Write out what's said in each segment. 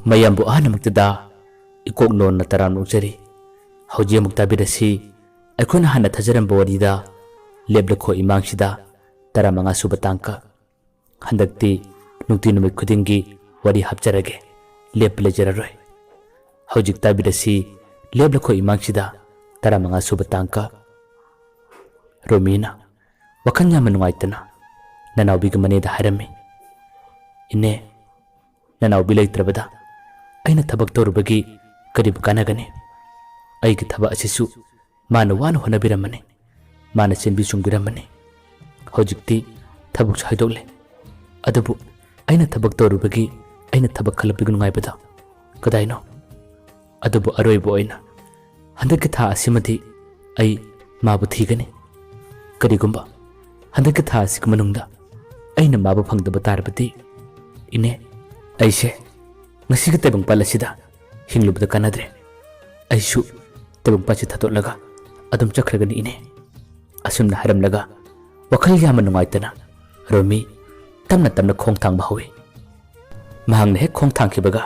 mayambu ahanamuktada ikok lonna taram nukjari hauji amuk tabirasi akhona hana thajaramba warida leblakho imangshida taramanga suba tangka handakti nukti numit khudingi wari hapjarage leple jararoi haujik tabirasi leblakho imangshida taramanga suba tangka Romina wakanya manungaitana nanawbi maneda harami ine nanawbi laitrabada aina thabak torubagi karib kanagani aigi thaba asisu mana wana honabiramani mana senbi chungbiramani hojikti thabak haidole adabu aina thabak torubagi aina thabak khalabig nungaibada kadaino adabu aroibo aina handaki tha asimadi ai mabu thigani karigumba handaki tha asik manungda aina mabu phangdaba tarbati ine aise ngasiga tebang palasida hinglubda kanadre aisu tebang pachi thatolaga adum chakhragani ine asumna haramlaga wakhal yama nungaitana Romi tamna tamna khongthang bahawi mahangna he khongthang khibaga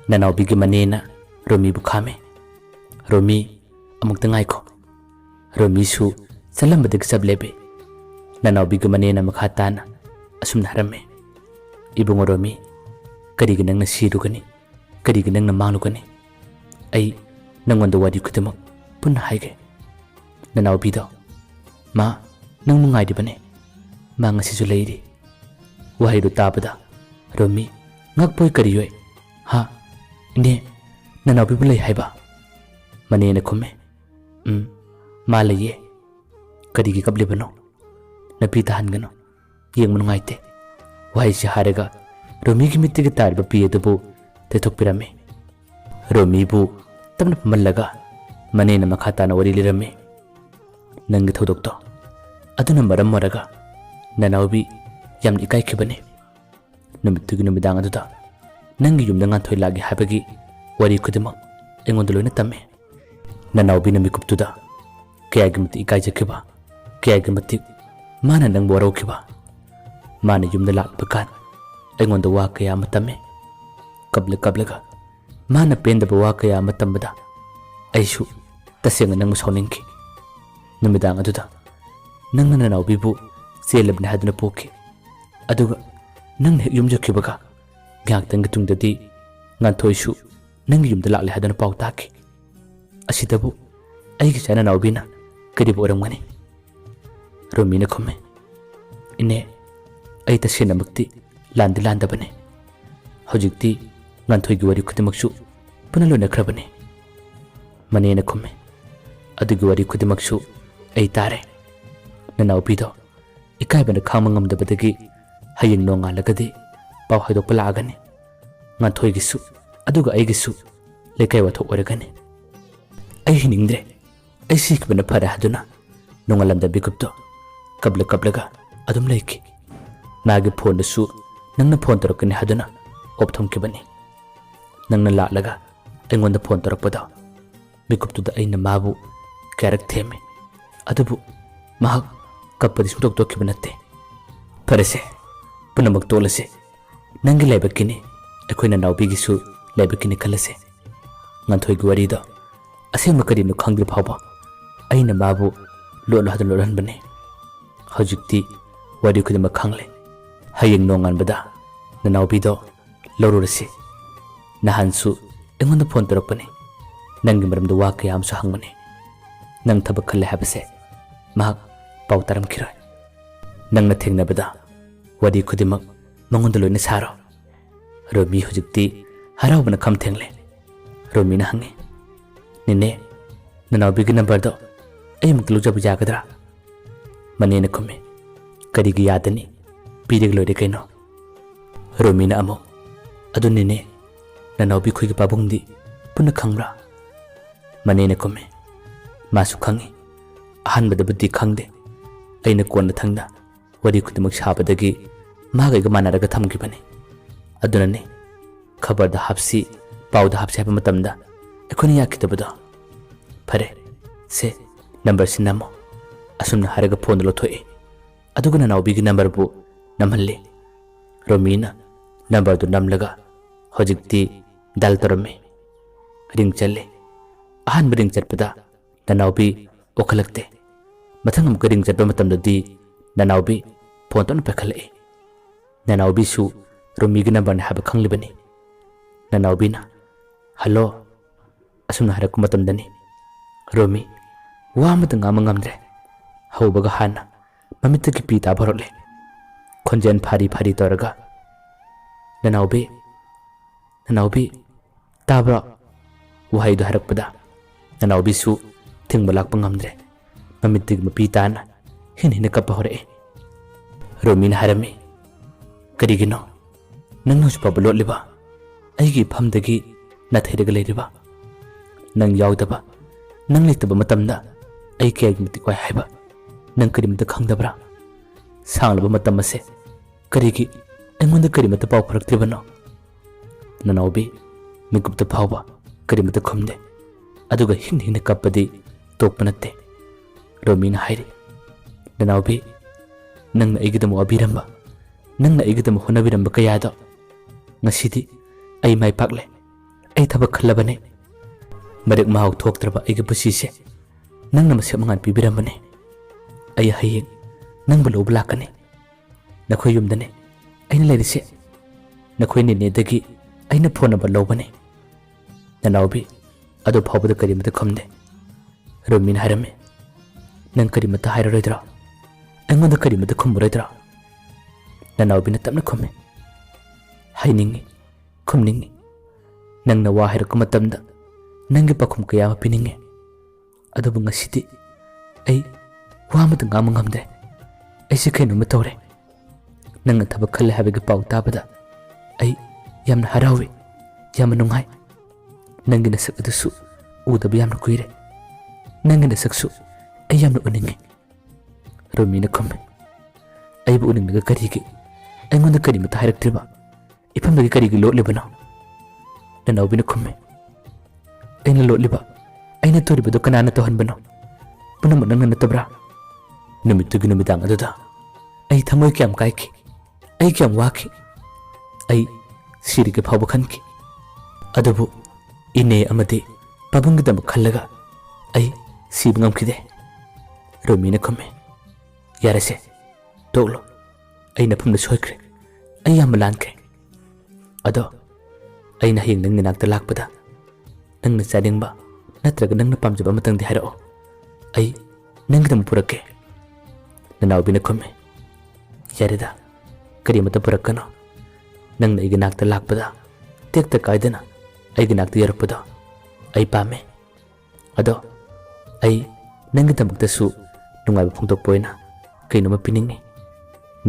nanawbi gi manena Romi bu khame Romi amuk tangai ko Romi su salambada sablebe nanawbi gi manena makhatana asumna harame ibungo Romi karigi nangna sirugani karigi nangna manglugani ai nangonda wadi kudamak punna haige nanawbi do ma nang nungai dibane ma ngasisu leiri wahairu tabada Romi ngakpoi kariyoi ha ine nanawbi bulai haiba manena khume ma leye karigi kablibano napi tahangano yeng manungaite wahai si haraga Romi ki mitti ki tarba piye dubu tetok pirame Romi bu tamna pamallaga manena makhatana wari lirame nangi thodokto aduna maram maraga nanawbi yam ikai khibane numittugi numidang aduda nangi yumda nganthoi lagi habagi wari khudimak engonda loina tamme nanawbi namikuptuda kayagi mati ikai jakhiba kayagi mati mana nang borau khiba mana yumda lakbakan engonda wa kaya matame kablaga mana pendaba wa kaya matambada aisu tasenga nang musawninki numidang aduda nang nanawbi bu selabna haduna poki aduga nang hek yumjakhibaga gyaktang tungdadi nganthoisu nang yumda lakle haduna pau taki asitabu aigi chana nawbina kadibu oramgani Romina khome ine ai tasena mukti landi landabane hojikti nganthoigi wari khudimaksu punalo nakrabane manena khome adugi wari khudimaksu ai tare nanawbi do ikaibana khamangam dabadagi hayeng nonga lagadi paw haido palagani nganthoigisu aduga aigisu lekai wathok oragani ai hiningdre ai sikbana phara haduna nongalamda bikupto kablaga adum leiki nagi phone su nangna phone torokani haduna opthom kibani nangna laalaga engonda phone torakpada bikuptuda aina mabu karak theme adubu mahak kapadi sutok tokibanatte parese punamak tolase nangi laibakini akoina nawbi gisu laibakini khalase nganthoi gwari da asema kadinu khangri phawba aina mabu lolo hadan loran bane hojikti wari khudima khangle hayeng nongan bada nanawbi do lorurasi nahansu engonda phone torakpani nangi maramda wa kayam su hangmani nang thabak khalle habase mahak pau taram khiroi nangna thengnabada wadi khudimak mangonda loina saro Romi hojikti haraubana kham thengle Romi na hange nine nanawbi gi number do aim klujabu jagadra manena khume karigi yadani pirig loide kaino Romi na amo adu nine nanawbi khuigi pabungdi puna khangra manena khume masu khangi ahan badabudi khangde aina konna thangda wari khudimak sabadagi magaiga manaraga thamgibani adunane khabar da hapsi pau da hapsi hapamatamda ekhoni yakitabada phare se number sinamo asumna haraga phone lo thoi aduga nanawbi gi number bu namhalle Romina number du namlaga hojikti dial ꯇꯧꯔꯝꯃꯤ ring ꯆꯠꯂꯦ ꯑꯍꯥꯟꯕ ring ꯆꯠꯄꯗ ꯅꯅꯥꯎꯕꯤ ꯑꯣꯈꯠꯂꯛꯇꯦ ꯃꯊꯪ ꯑꯃꯨꯛꯀ ring ꯆꯠꯄ ꯃꯇꯝꯗꯗꯤ ꯅꯅꯥꯎꯕꯤ phone ꯇꯞꯅ ꯄꯥꯏꯈꯠꯂꯛꯏ ꯅꯅꯥꯎꯕꯤꯁꯨ ꯔꯣꯃꯤꯒꯤ ꯅꯝꯕꯔꯅꯤ ꯍꯥꯏꯕ ꯈꯪꯂꯤꯕꯅꯤ ꯅꯅꯥꯎꯕꯤꯅ ꯍꯜꯂꯣ ꯑꯁꯨꯝꯅ ꯍꯥꯏꯔꯛꯄ ꯃꯇꯝꯗꯅꯤ ꯔꯣꯃꯤ ꯋꯥ ꯑꯃꯇ ꯉꯥꯡꯕ ꯉꯝꯗ꯭ꯔꯦ ꯍꯧꯕꯒ ꯍꯥꯟꯅ ꯃꯃꯤꯠꯇꯒꯤ ꯄꯤ ꯇꯥꯕ ꯍꯧꯔꯛꯂꯦ ꯈꯣꯟꯖꯦꯜ ꯐꯥꯔꯤ ꯐꯥꯔꯤ ꯇꯧꯔꯒ ꯅꯅꯥꯎꯕꯤ ꯇꯥꯕ꯭ꯔꯣ ꯋꯥꯍꯩꯗꯨ ꯍꯥꯏꯔꯛꯄꯗ ꯅꯅꯥꯎꯕꯤꯁꯨ ꯊꯤꯡꯕ ꯂꯥꯛꯄ ꯉꯝꯗ꯭ꯔꯦ ꯃꯃꯤꯠꯇꯒꯤ ꯃꯄꯤ ꯇꯥꯅ ꯍꯦꯟꯅ ꯀꯞꯄ ꯍꯧꯔꯛꯏ ꯔꯣꯃꯤꯅ ꯍꯥꯏꯔꯝꯃꯤ ꯀꯔꯤꯒꯤꯅꯣ ꯅꯪ ꯍꯧꯖꯤꯛ ꯐꯥꯎꯕ ꯂꯣꯠꯂꯤꯕ ꯑꯩꯒꯤ ꯏꯐꯝꯗꯒꯤ ꯅꯥꯊꯩꯔꯒ ꯂꯩꯔꯤꯕ ꯅꯪ ꯌꯥꯎꯗꯕ ꯅꯪ ꯂꯩꯇꯕ ꯃꯇꯝꯗ ꯑꯩ ꯀꯌꯥꯒꯤ ꯃꯇꯤꯛ ꯋꯥꯏ ꯍꯥꯏꯕ ꯅꯪ ꯀꯔꯤꯃꯇ ꯈꯪꯗꯕ꯭ꯔꯥ ꯁꯥꯡꯂꯕ ꯃꯇꯝ ꯑꯁꯦ ꯀꯔꯤꯒꯤ ꯑꯩꯉꯣꯟꯗ ꯀꯔꯤꯃꯇ ꯄꯥꯎ ꯐꯔꯛꯇ꯭ꯔꯤꯕꯅꯣ ꯅꯅꯥꯎꯕꯤ ꯃꯤꯀꯨꯞꯇ ꯐꯥꯎꯕ ꯀꯔꯤꯃꯇ ꯈꯨꯝꯗꯦ ꯑꯗꯨꯒ ꯍꯤꯡꯅ ꯀꯞꯄꯗꯤ ꯇꯣꯛꯄ ꯅꯠꯇꯦ ꯔꯣꯃꯤꯅ ꯍꯥꯏꯔꯤ ꯅꯅꯥꯎꯕꯤ ꯅꯪꯅ ꯑꯩꯒꯤꯗꯃꯛ ꯋꯥꯕꯤꯔꯝꯕ ꯅꯪꯅ ꯑꯩꯒꯤꯗꯃꯛ ꯍꯣꯠꯅꯕꯤꯔꯝꯕ ꯀꯌꯥꯗꯣ ꯉꯁꯤꯗꯤ ꯑꯩ ꯃꯥꯏ ꯄꯥꯛꯂꯦ ꯑꯩ ꯊꯕꯛ ꯈꯜꯂꯕꯅꯦ ꯃꯔꯦꯛ ꯃꯍꯥꯎ ꯊꯣꯛꯇ꯭ꯔꯕ ꯑꯩꯒꯤ ꯄꯨꯟꯁꯤꯁꯦ ꯅꯪꯅ ꯃꯁꯛ ꯃꯉꯥꯟ ꯄꯤꯕꯤꯔꯝꯕꯅꯦ ꯑꯩ ꯍꯌꯦꯡ ꯅꯪꯕꯨ ꯂꯧꯕ ꯂꯥꯛꯀꯅꯤ ꯅꯈꯣꯏ ꯌꯨꯝꯗꯅꯦ ꯑꯩꯅ ꯂꯩꯔꯤꯁꯦ ꯅꯈꯣꯏ ꯅꯦꯅꯦꯗꯒꯤ ꯑꯩꯅ ꯐꯣꯟ ꯅꯝꯕꯔ ꯂꯧꯕꯅꯦ ꯅꯅꯥꯎꯕꯤ ꯑꯗꯨ ꯐꯥꯎꯕꯗ ꯀꯔꯤꯃꯇ ꯈꯨꯝꯗꯦ ꯔꯣꯃꯤꯅ ꯍꯥꯏꯔꯝꯃꯤ ꯅꯪ ꯀꯔꯤꯃꯇ ꯍꯥꯏꯔꯔꯣꯏꯗ꯭ꯔꯣ ꯑꯩꯉꯣꯟꯗ ꯀꯔꯤꯃꯇ ꯈꯨꯝꯃꯔꯣꯏꯗ꯭ꯔꯣ ꯅꯅꯥꯎꯕꯤꯅ ꯇꯞꯅ ꯈꯨꯝꯃꯤ ꯍꯥꯏꯅꯤꯡꯉꯤ ꯈꯨꯝꯅꯤꯡꯉꯤ ꯅꯪꯅ ꯋꯥ ꯍꯥꯏꯔꯛꯄ ꯃꯇꯝꯗ ꯅꯪꯒꯤ ꯄꯥꯎꯈꯨꯝ ꯀꯌꯥ ꯑꯃ ꯄꯤꯅꯤꯡꯉꯤ ꯑꯗꯨꯕꯨ ꯉꯁꯤꯗꯤ ꯑꯩ ꯋꯥ ꯑꯃꯇ ꯉꯥꯡꯕ ꯉꯝꯗ꯭ꯔꯦ ꯑꯩꯁꯦ ꯀꯩꯅꯣꯝꯃ ꯇꯧꯔꯦ ꯅꯪꯅ ꯊꯕꯛ ꯈꯜꯂꯦ ꯍꯥꯏꯕꯒꯤ ꯄꯥꯎ ꯇꯥꯕꯗ ꯑꯩ ꯌꯥꯝꯅ ꯍꯔꯥꯎꯏ ꯌꯥꯝꯅ ꯅꯨꯡꯉꯥꯏ ꯅꯪꯒꯤ ꯅꯁꯛ ꯑꯗꯨꯁꯨ ꯎꯗꯕ ꯌꯥꯝꯅ ꯀꯨꯏꯔꯦ ꯅꯪꯒꯤ ꯅꯁꯛꯁꯨ ꯑꯩ ꯌꯥꯝꯅ ꯎꯅꯤꯡꯉꯤ ꯔꯣꯃꯤꯅ ꯈꯨꯝꯃꯤ ꯑꯩꯕꯨ ꯎꯅꯤꯡꯂꯒ ꯀꯔꯤꯒꯤ ꯑꯩꯉꯣꯟꯗ ꯀꯔꯤꯃꯇ ꯍꯥꯏꯔꯛꯇ꯭ꯔꯤꯕ ꯏꯐꯝꯗꯒꯤ ꯀꯔꯤꯒꯤ ꯂꯣꯠꯂꯤꯕꯅꯣ ꯅꯅꯥꯎꯕꯤꯅ ꯈꯨꯝꯃꯤ ꯑꯩꯅ ꯂꯣꯠꯂꯤꯕ ꯑꯩꯅ ꯇꯧꯔꯤꯕꯗꯨ ꯀꯅꯥꯅ ꯇꯧꯍꯟꯕꯅꯣ ꯄꯨꯝꯅꯃꯛ ꯅꯪꯅ ꯅꯠꯇꯕ꯭ꯔꯥ ꯅꯨꯃꯤꯠꯇꯨꯒꯤ ꯅꯨꯃꯤꯗꯥꯡ ꯑꯗꯨꯗ ꯑꯩ ꯊꯃꯣꯏ ꯀꯌꯥꯝ ꯀꯥꯏꯈꯤ ꯑꯩ ꯀꯌꯥꯝ ꯋꯥꯈꯤ ꯑꯩ ꯁꯤꯔꯒꯦ ꯐꯥꯎꯕ ꯈꯟꯈꯤ ꯑꯗꯨꯕꯨ ꯏꯅꯦ ꯑꯃꯗꯤ ꯄꯥꯕꯨꯡꯒꯤꯗꯃꯛ ꯈꯜꯂꯒ ꯑꯩ ꯁꯤꯕ ꯉꯝꯈꯤꯗꯦ ꯔꯣꯃꯤꯅ ꯈꯨꯝꯃꯤ ꯌꯥꯔꯁꯦ ꯇꯣꯛꯂꯣ ꯑꯩ ꯅꯐꯝꯗ ꯁꯣꯏꯈ꯭ꯔꯦ ꯑꯩ ꯌꯥꯝꯅ ꯂꯥꯟꯈ꯭ꯔꯦ ꯑꯗꯣ ꯑꯩꯅ ꯍꯌꯦꯡ ꯅꯪꯒꯤ ꯅꯥꯛꯇ ꯂꯥꯛꯄꯗ ꯅꯪꯅ ꯆꯥꯅꯤꯡꯕ ꯅꯠꯇ꯭ꯔꯒ ꯅꯪꯅ ꯄꯥꯝꯖꯕ ꯑꯃꯇꯪꯗꯤ ꯍꯥꯏꯔꯛꯑꯣ ꯑꯩ ꯅꯪꯒꯤꯗꯃꯛ ꯄꯨꯔꯛꯀꯦ ꯅꯅꯥꯎꯕꯤꯅ ꯈꯨꯝꯃꯤ ꯌꯥꯔꯦꯗ ꯀꯔꯤꯃꯇ ꯄꯨꯔꯛꯀꯅꯣ ꯅꯪꯅ ꯑꯩꯒꯤ ꯅꯥꯛꯇ ꯂꯥꯛꯄꯗ ꯇꯦꯛꯇ ꯀꯥꯏꯗꯅ ꯑꯩꯒꯤ ꯅꯥꯛꯇ ꯌꯧꯔꯛꯄꯗꯣ ꯑꯩ ꯄꯥꯝꯃꯦ ꯑꯗꯣ ꯑꯩ ꯅꯪꯒꯤꯗꯃꯛꯇꯁꯨ ꯅꯨꯡꯉꯥꯏꯕ ꯐꯣꯡꯗꯣꯛꯄ ꯑꯣꯏꯅ ꯀꯩꯅꯣꯝꯃ ꯄꯤꯅꯤꯡꯉꯤ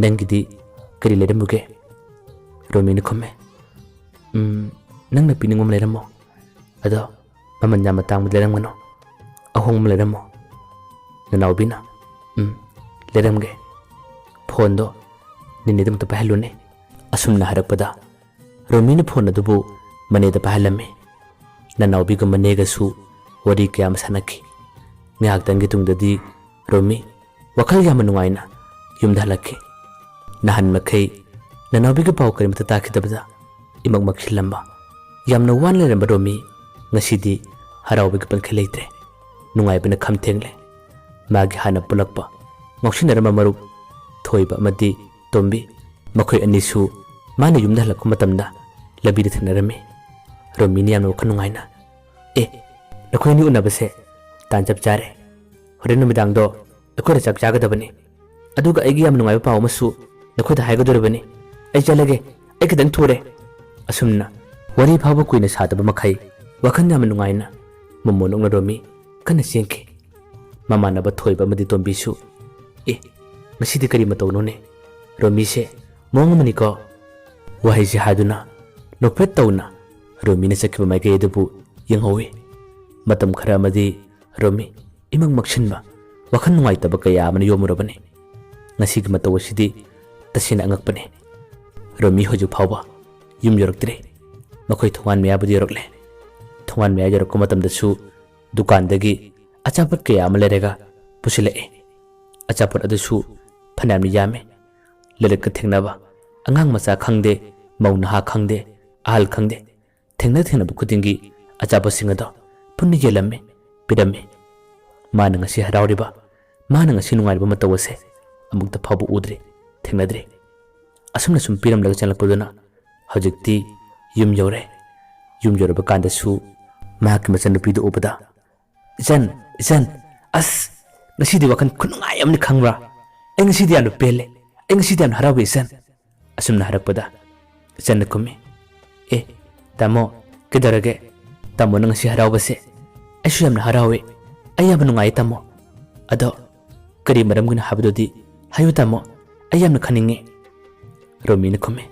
ꯅꯪꯒꯤꯗꯤ ꯀꯔꯤ ꯂꯩꯔꯝꯃꯨꯒꯦ ꯔꯣꯃꯤꯅ ꯈꯨꯝꯃꯤ ꯅꯪꯅ ꯄꯤꯅꯤꯡꯕ ꯑꯃ ꯂꯩꯔꯝꯃꯣ ꯑꯗꯣ ꯃꯃꯜ ꯌꯥꯝꯅ ꯇꯥꯡꯕ ꯂꯩꯔꯝꯒꯅꯣ ꯑꯍꯣꯡꯕ ꯂꯩꯔꯝꯃꯣ ꯅꯅꯥꯎꯕꯤꯅ ꯂꯩꯔꯝꯒꯦ ꯐꯣꯟꯗꯣ ꯅꯦꯅꯦꯗꯃꯛꯇ ꯄꯥꯏꯍꯜꯂꯨꯅꯦ ꯑꯁꯨꯝꯅ ꯍꯥꯏꯔꯛꯄꯗ ꯔꯣꯃꯤꯅ ꯐꯣꯟ ꯑꯗꯨꯕꯨ ꯃꯅꯦꯗ ꯄꯥꯏꯍꯜꯂꯝꯃꯤ ꯅꯅꯥꯎꯕꯤꯒ ꯃꯅꯦꯒꯁꯨ ꯋꯥꯔꯤ ꯀꯌꯥ ꯑꯃ ꯁꯥꯟꯅꯈꯤ ꯉꯥꯏꯍꯥꯛꯇꯪꯒꯤ ꯇꯨꯡꯗꯗꯤ ꯔꯣꯃꯤ ꯋꯥꯈꯜ ꯌꯥꯝꯅ ꯅꯨꯡꯉꯥꯏꯅ ꯌꯨꯝꯗ ꯍꯜꯂꯛꯈꯤ ꯅꯍꯥꯟ ꯃꯈꯩ ꯅꯅꯥꯎꯕꯤꯒꯤ ꯄꯥꯎ ꯀꯔꯤꯃꯇ ꯇꯥꯈꯤꯗꯕꯗ ꯏꯃꯛ ꯃꯛꯁꯤꯜꯂꯝꯕ ꯌꯥꯝꯅ ꯋꯥꯅ ꯂꯩꯔꯝꯕ ꯔꯣꯃꯤ ꯉꯁꯤꯗꯤ ꯍꯔꯥꯎꯕꯒꯤ ꯄꯟꯈꯩ ꯂꯩꯇ꯭ꯔꯦ ꯅꯨꯡꯉꯥꯏꯕꯅ ꯈꯝ ꯊꯦꯡꯂꯦ ꯃꯥꯒꯤ ꯍꯥꯟꯅ ꯄꯨꯜꯂꯛꯄ ꯉꯥꯎꯁꯤꯟꯅꯔꯝꯕ ꯃꯔꯨꯞ ꯊꯣꯏꯕ ꯑꯃꯗꯤ ꯇꯣꯝꯕꯤ ꯃꯈꯣꯏ ꯑꯅꯤꯁꯨ ꯃꯥꯅ ꯌꯨꯝꯗ ꯍꯜꯂꯛꯄ ꯃꯇꯝꯗ ꯂꯝꯕꯤꯗ ꯊꯦꯡꯅꯔꯝꯃꯤ ꯔꯣꯃꯤꯅ ꯌꯥꯝꯅ ꯋꯥꯈꯜ ꯅꯨꯡꯉꯥꯏꯅ ꯅꯈꯣꯏ ꯑꯅꯤ ꯎꯅꯕꯁꯦ ꯇꯥꯟ ꯆꯞ ꯆꯥꯔꯦ ꯍꯣꯔꯦꯟ ꯅꯨꯃꯤꯗꯥꯡꯗꯣ ꯑꯩꯈꯣꯏꯅ ꯆꯥꯛ ꯆꯥꯒꯗꯕꯅꯤ ꯑꯗꯨꯒ ꯑꯩꯒꯤ ꯌꯥꯝ ꯅꯨꯡꯉꯥꯏꯕ ꯄꯥꯎ ꯑꯃꯁꯨ ꯅꯈꯣꯏꯗ ꯍꯥꯏꯒꯗꯧꯔꯤꯕꯅꯤ ꯑꯩ ꯆꯠꯂꯒꯦ ꯑꯩ ꯈꯤꯇꯪ ꯊꯨꯔꯦ ꯑꯁꯨꯝꯅ ꯋꯥꯔꯤ ꯐꯥꯎꯕ ꯀꯨꯏꯅ ꯁꯥꯗꯕ ꯃꯈꯩ ꯋꯥꯈꯜ ꯌꯥꯝꯅ ꯅꯨꯡꯉꯥꯏꯅ ꯃꯣꯃꯣꯟ ꯔꯣꯃꯤ ꯀꯟꯅ ꯆꯦꯟꯈꯤ ꯃꯃꯥꯟꯅꯕ ꯊꯣꯏꯕ ꯑꯃꯗꯤ ꯇꯣꯝꯕꯤꯁꯨ ꯉꯁꯤꯗꯤ ꯀꯔꯤ ꯃꯇꯧꯅꯣꯅꯦ ꯔꯣꯃꯤꯁꯦ ꯃꯑꯣꯡ ꯑꯃꯅꯤꯀꯣ ꯋꯥꯍꯩꯁꯦ ꯍꯥꯏꯗꯨꯅ ꯅꯣꯛꯐꯦꯠ ꯇꯧꯅ ꯔꯣꯃꯤꯅ ꯆꯠꯈꯤꯕ ꯃꯥꯏꯀꯩ ꯑꯗꯨꯕꯨ ꯌꯦꯡꯍꯧꯏ ꯃꯇꯝ ꯈꯔ ꯑꯃꯗꯤ ꯔꯣꯃꯤ ꯏꯃꯛ ꯃꯛꯁꯤꯟꯕ ꯋꯥꯈꯜ ꯅꯨꯡꯉꯥꯏꯇꯕ ꯀꯌꯥ ꯑꯃꯅ ꯌꯣꯝꯃꯨꯔꯕꯅꯤ ꯉꯁꯤꯒꯤ ꯃꯇꯧ ꯑꯁꯤꯗꯤ ꯇꯁꯦꯡꯅ ꯑꯉꯛꯄꯅꯤ ꯔꯣꯃꯤ ꯍꯧꯖꯤꯛ ꯐꯥꯎꯕ ꯌꯨꯝ ꯌꯧꯔꯛꯇ꯭ꯔꯤ ꯃꯈꯣꯏ ꯊꯣꯡꯒꯥꯟ ꯃꯌꯥꯕꯨꯗꯤ ꯌꯧꯔꯛꯂꯦ ꯊꯣꯡꯒꯥꯟ ꯃꯌꯥ ꯌꯧꯔꯛꯄ ꯃꯇꯝꯗꯁꯨ ꯗꯨꯀꯥꯟꯗꯒꯤ ꯑꯆꯥꯄꯣꯠ ꯀꯌꯥ ꯑꯃ ꯂꯩꯔꯒ ꯄꯨꯁꯤꯜꯂꯛꯏ ꯑꯆꯥꯄꯣꯠ ꯑꯗꯨꯁꯨ ꯐꯅꯌꯥꯝꯅ ꯌꯥꯝꯃꯤ ꯂꯩꯔꯛꯀ ꯊꯦꯡꯅꯕ ꯑꯉꯥꯡ ꯃꯆꯥ ꯈꯪꯗꯦ ꯃꯧ ꯅꯍꯥ ꯈꯪꯗꯦ ꯑꯍꯜ ꯈꯪꯗꯦ थेंनब खुदिंगी अचाबसिंग अदो पुन्ना येलम्मे पिरम्मे माना ngasi हराउरिबा माना ngasi नुंगाइबा मतौ असे अमुक्ता फाबु उद्रे थेंनद्रे असुमना सुम पिरमलग चलकपदुना हजिक्ति युम यौरबा कांदसु माकी मचनुपीदो उबदा इचन अस ngasi wakan khunungai amni khangra ai ngasi di anu pele ai ngasi di anu harawe isan asumna harakpada isan kumi tamo kedarage tamo ngasi harawa se ai su yamna harawe ai yam nungai tamo ado kari maram guna habdodi hayu tamo ai yamna khaninge romi na kumi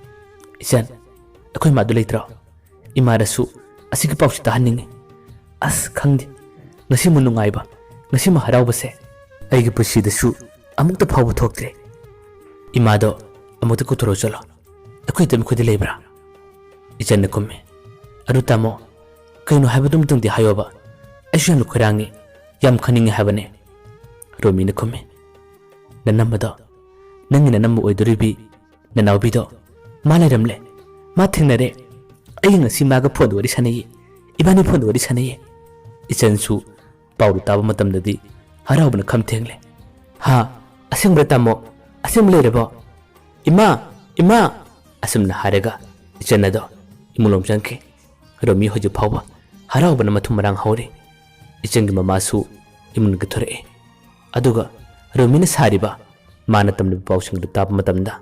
isan akoi madu leitra imarasu asigi pausi tahaninge as khangdi ngasi munungai ba ngasi ma harawa se अगर पुसीदसु अमुक्त फाव थोक्त्रे इमादो अमुक्त कुतरो चलो अखोई तम खुदि Lebra इचन Kumey अरु तामो कइनो हाबदुम तुंगदि हायोबा अइसु याम खुरांगी याम खनिंग हाबने रोमी न कुमे ननम्बदो नंगी ननम्ब ओइदुरिबी ननावबिदो मा लेरमले मा थेंनरे अइ ngasi मागा फोन वरि सनई इबानी फोन वरि सनई इचनसु पाउरु ताब मतमददि हराउबन खम थेंगले हा असिंब्र तामो असिंब्ले रेबो इमा असमना हारेगा इचनदो इमुलोम जंके रोमी होजु फावा हराउबन मथु मरांग हौरे इचंगी ममासु इमुन गथरे अदुगा रोमीना सारिबा माना तमनि पाउसिंग दु ताप मतमदा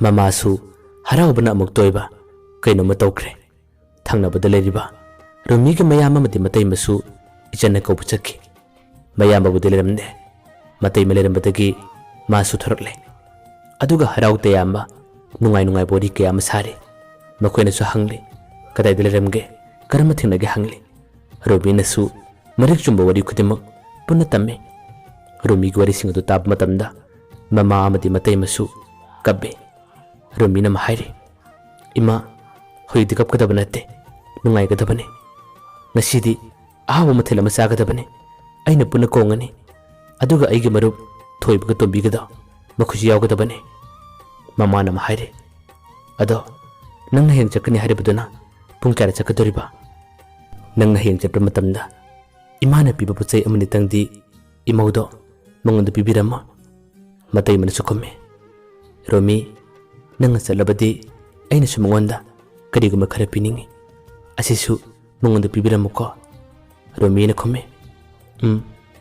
ममासु हराउबन अमुक तोइबा कइनो मतौख्रे थंगनबद लेरिबा रोमी के मयाम मति मतै मसु इचन को बुचकी मयाम बाबू दिलरमदे मतै मलेरमबदगी मासु थरकले अदुगा हराउते यामा नुंगाई बोरी के याम सारे मखोइनसु हंगले कदाइ दिलरमगे करम थिंगनगे हंगले रोबीनसु मरिक चुंबा वरी खुदिमक पुन्ना तम्मे रोमी वरी सिंग दु ताब मतमदा ममा अमदि मतै मसु कब्बे रोमीना महाइरे इमा होइदि कपकदब नते नुंगाई गदबने ngasi ahawa mathela ma chagadabane aina puna kongani aduga aigi marup thoibaga tombigada makhuji yawgadabane mamana ma haire ado nangna heng chakani haribaduna pung kara chakadoriba nangna heng chapra matamda imana piba puchai amani tangdi imaudo mangonda pibirama matai manasu komme romi nangna chalabadi aina su mangonda kariguma khara piningi asisu mangonda pibiramuko रोमी ने खुमे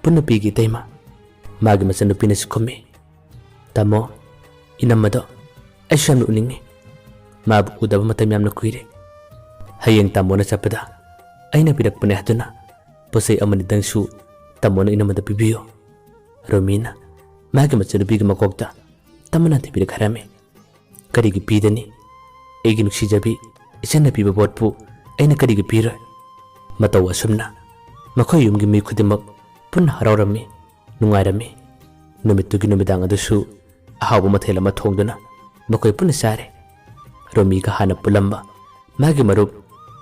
पुन्ना piggy तैमा मागी मचनुपी ने खुमे तमो इनमदो ऐसु यामना उनिंगे माबु उदब मतम यामना कुइरे हयेंग तमोना चपदा अइना पिरकपने हदुना पोसै अमनि दंगसु तमोना इनमदा पिबियो रोमीना मागी मचनुपीगी मकोकता तमना थिबिर खरामे करिगी पीदनी एगी नुक्सिजबी इचन्ना पीबा बोटपु अइना करिगी पीरोय मतौ असुमना मखोय युमगी मी खुदिमक पुन्ना हराउरमी नुंगाइरमी नुमितुगी नुमिदांग अदुसु अहाव मथेल अमा थोंगदुना मखोय पुन्ना सारे रोमी का हाना पुलम्बा मागी मरुप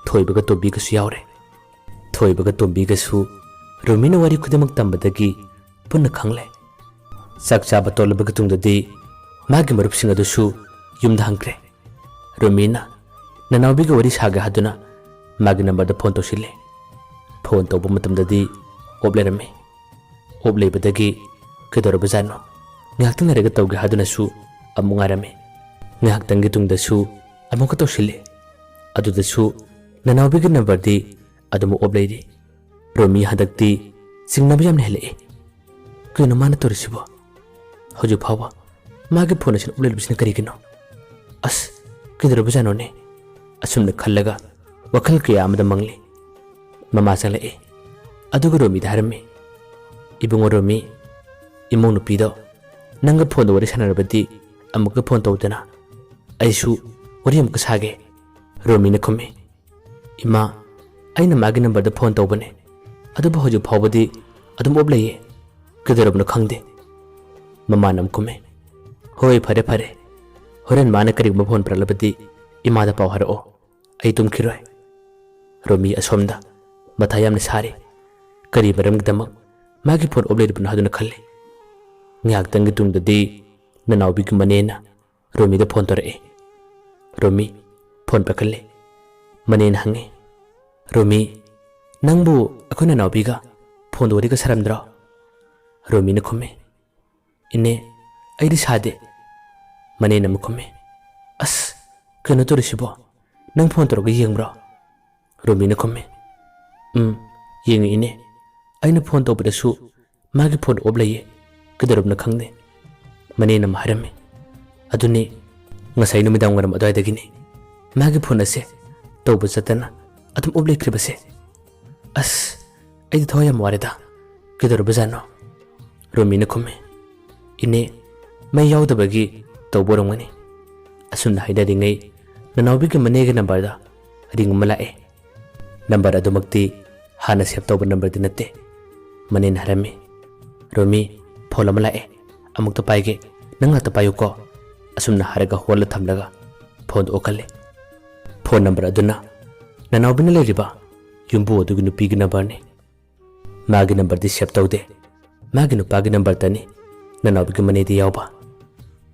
थोइबगा तोबिगसु यावरे थोइबगा तोबिगसु रोमीना वारी खुदिमक तंबदगी पुन्ना खंगले sakchaba tolabga tungdadi magi marupsing adusu yumda hangkre रोमीना ननावबिगा वरी सागा हादुना मागी नंबर द फोन तोसिले फोन तौब मतमददी ओबलेरमे ओबलेबदगी केदोरबजानो ngakhtang rega tawge hadunasु amungarame ngakhtanggi tungdasu amuka tawsile adudasu nanawbiga number di adumu obleiri romi hadakti singnaba yamne hele kino mana torisibo hoju phawa mage phone sin oblelbisne karigino as kedorobajano ne asumna khallaga wakhal ke amada mangli mama sale aduga romi dharme ibungo romi imonu pido nanga phone wari sanarabadi amuka phone tawdana aisu wari amuka sage romi na khome ima aina magi number da phone tawbane adu ba hoju phawbadi adum obleye kedorobna khangde mama nam khome hoi phare phare horen mana kari ma phone pralabadi ima da paw haro ai tum khiroi romi asomda mathayam ne sare kari maram gdamak magi phone obleye bna haduna khalle ngaktangi tungdadi nanawbi ki manena romi da phone tore romi phone pakale manena hange Romi, nangbu akhona nabiga phone wari ka saramdra. Romi na khume. Ine aidi sade. Mane na mukhume. As kano to risibo. Nang phone toro ga yengbra. Romi na khume. Yeng ine. Aina phone to bada su magi phone oblaye. Kadarab na khangne. Mane na maharame. Aduni ngasai numidang waram adai dagini. Magi phone ase tawba satana atum oblekri base. As aidi thoya mwareda. Kadarab zano. Romi na khume. Ine may yaw dabagi tawborong ngani. Asun na haida dingay nanawi ka manega number da ring malae. Number ado magti hana siyap tawba number dinate. Manin harami. Romi phola malae. Amuk tapay ke nang tapayo ko. Asum na haraga hola thamlaga phone okale. Phone number ado na nanawi na riba yumbu adugi nupi gi number ni. Magi number di siyap tawde. Magi nupagi number tani nanawi ka manedi yawba.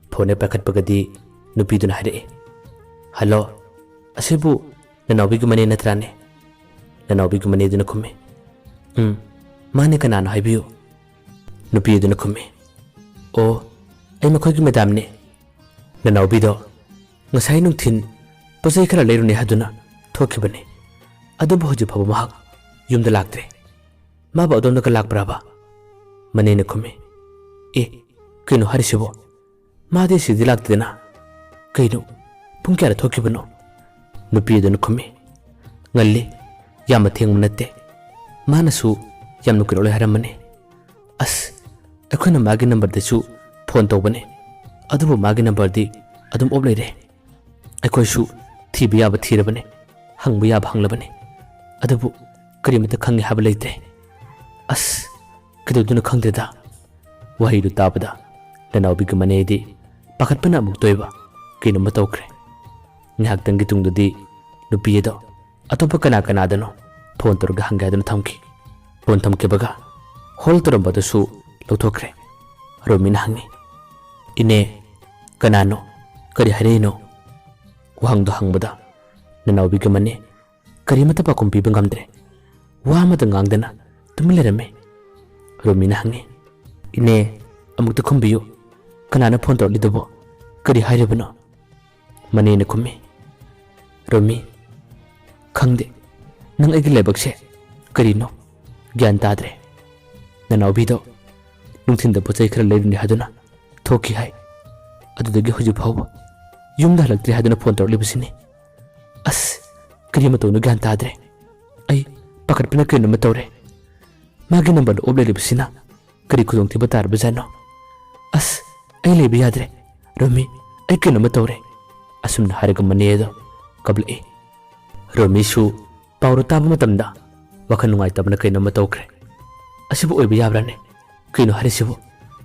Phone pakat pagadi nupi dun hare. Hello, asibu nanawi ka mane natrane. Nanawi ka manedi na khume. Mane ka nana haibiyo. Nupi dun khume. Oh, ay makoy ki madam ne. Nanawi do ngasay nung thin pasay kara lero ni haduna thoki bane. Ado bohji phaba mahak yumda lagtre. Maba adom na ka lagbra ba. Mane na khume. Kino harisibo. Made sidi lagtena. Kaino pung kya thoki bano. Nupi dun khume. Ngalli yama theng munate. Manasu yam nukiro le haramane. As akhona magi number desu phone to bane. Adubo magi number di adum oblai re. Akhoi su thibi yaba thira bane. Hangbu yaba hangla bane. Adubo karimata khangi haba leite. As kaduduna khangdeda. Wahi du tabada. Nanawi ka manedi pakat pa na amuk toiba kino matawkre. Ngahagtang gitung dudi nupi edo atopa kana-kanada no phone toroga hanggay na thamki. Phone thamki baga hol toramba da su lauthokre. Romi na hangi. Ine kanano kari hare no wahang do hangbada nanawi ka mane kari mata pa kumpi bangamdre. Wamata ngangdana tumilarame. Romi na hangi. Ine amuk ta kumbiyo kanana phone to lidabo kari haire bano. Mane na khume. Romi khangde nang aigi lebakse kari no gyan tadre. Nanawi do nungthin da pochai khara leirni haduna thoki hai. Adudagi huju phawba yumda halaktre haduna phone to libasini. As kari mato no gyan tadre. Ai pakat pina kino matawre. Magi number oble libasina kari khudong thiba tar bazano. As ay lebi yadre. Romi ay kino matawre. Asum na haraga manedo kabla e. Romi su pawro taba matamda wakan nungay taba na kino matawkre. Asibu oiba yabrane. Kino harisibu.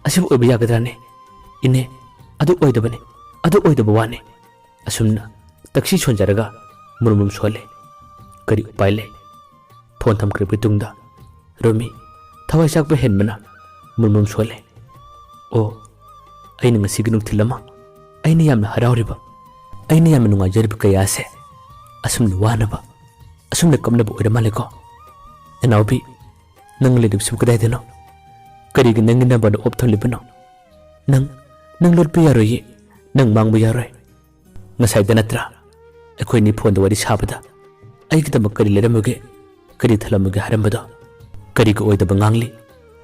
Asibu oiba yagadrane. Ine adu oidabane. Adu oidabawane. Asum na taksi chonjaraga murmum swale. Kari upayle. Phone tham kripi tungda. Romi thawai sakpa henmana murmum swale. Oh, aina ngasigi nungthilama. Aina yamna harauriba. Aina yamna nungajariba kayase. Asumna wanaba. Asumna kamnaba oidamaleko. Nanawi nang lidibsibu kadaydano. Karigi nangina bana optham libano. Nang lotpa yaroye. Nang mangba yaroy. Ngasayda natra. Akhoi ni phone da wari sabada. Aigidama kari leramuge. Kari thalamuge harambado. Karigi oidaba ngangli.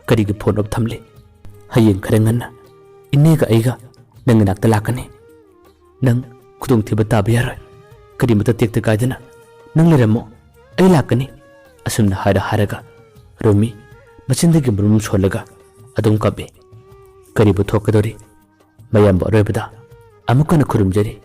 Karigi phone opthamli. Hayeng kharanganna. Inega aiga nang nakta lakane. Nang khudong thiba taba yaroy. Kari mata tekta kaidana. Nang leramo ai lakane. Asumna haraga. Romi macindagi murum solaga adum kabe. Kari bu thokadori. Mayamba aroibada amukana khurumjari.